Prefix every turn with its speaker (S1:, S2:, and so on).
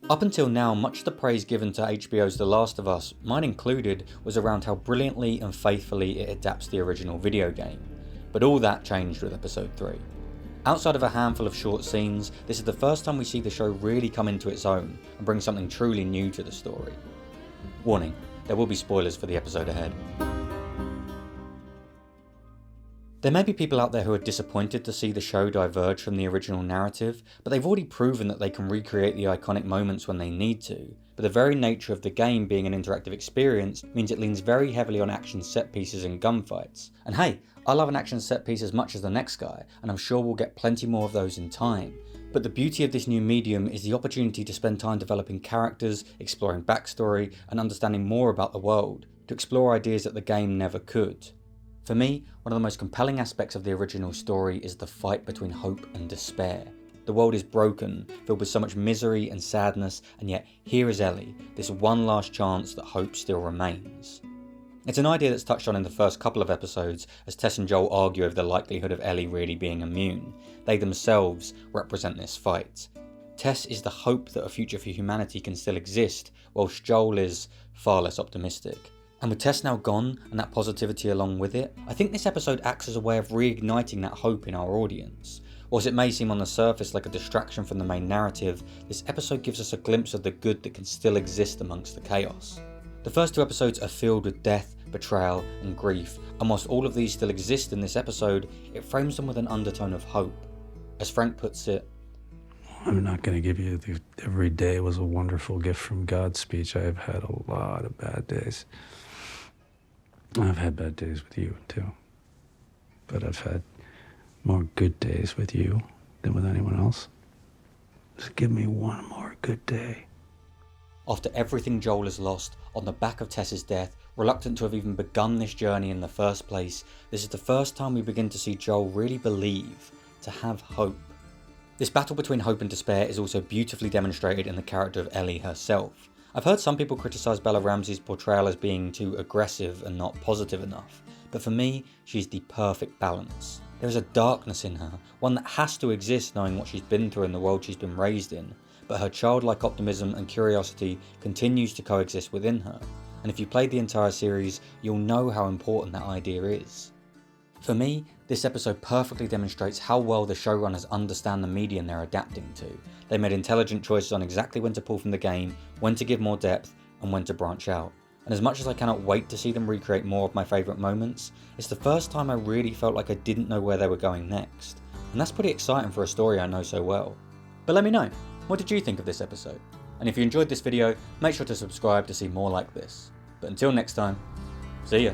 S1: Up until now, much of the praise given to HBO's The Last of Us, mine included, was around how brilliantly and faithfully it adapts the original video game. But all that changed with episode 3. Outside of a handful of short scenes, this is the first time we see the show really come into its own and bring something truly new to the story. Warning, there will be spoilers for the episode ahead. There may be people out there who are disappointed to see the show diverge from the original narrative, but they've already proven that they can recreate the iconic moments when they need to. But the very nature of the game being an interactive experience means it leans very heavily on action set pieces and gunfights. And hey, I love an action set piece as much as the next guy, and I'm sure we'll get plenty more of those in time. But the beauty of this new medium is the opportunity to spend time developing characters, exploring backstory, and understanding more about the world, to explore ideas that the game never could. For me, one of the most compelling aspects of the original story is the fight between hope and despair. The world is broken, filled with so much misery and sadness, and yet here is Ellie, this one last chance that hope still remains. It's an idea that's touched on in the first couple of episodes as Tess and Joel argue over the likelihood of Ellie really being immune. They themselves represent this fight. Tess is the hope that a future for humanity can still exist, whilst Joel is far less optimistic. And with Tess now gone, and that positivity along with it, I think this episode acts as a way of reigniting that hope in our audience. Whilst it may seem on the surface like a distraction from the main narrative, this episode gives us a glimpse of the good that can still exist amongst the chaos. The first 2 episodes are filled with death, betrayal, and grief, and whilst all of these still exist in this episode, it frames them with an undertone of hope. As Frank puts it,
S2: I'm not going to give you the every day was a wonderful gift from God speech. I've had a lot of bad days. I've had bad days with you, too. But I've had more good days with you than with anyone else. Just give me one more good day.
S1: After everything Joel has lost, on the back of Tess's death, reluctant to have even begun this journey in the first place, this is the first time we begin to see Joel really believe, to have hope. This battle between hope and despair is also beautifully demonstrated in the character of Ellie herself. I've heard some people criticise Bella Ramsey's portrayal as being too aggressive and not positive enough, but for me, she's the perfect balance. There is a darkness in her, one that has to exist knowing what she's been through in the world she's been raised in, but her childlike optimism and curiosity continues to coexist within her, and if you played the entire series, you'll know how important that idea is. For me, this episode perfectly demonstrates how well the showrunners understand the medium they're adapting to. They made intelligent choices on exactly when to pull from the game, when to give more depth, and when to branch out. And as much as I cannot wait to see them recreate more of my favourite moments, it's the first time I really felt like I didn't know where they were going next. And that's pretty exciting for a story I know so well. But let me know, what did you think of this episode? And if you enjoyed this video, make sure to subscribe to see more like this. But until next time, see ya.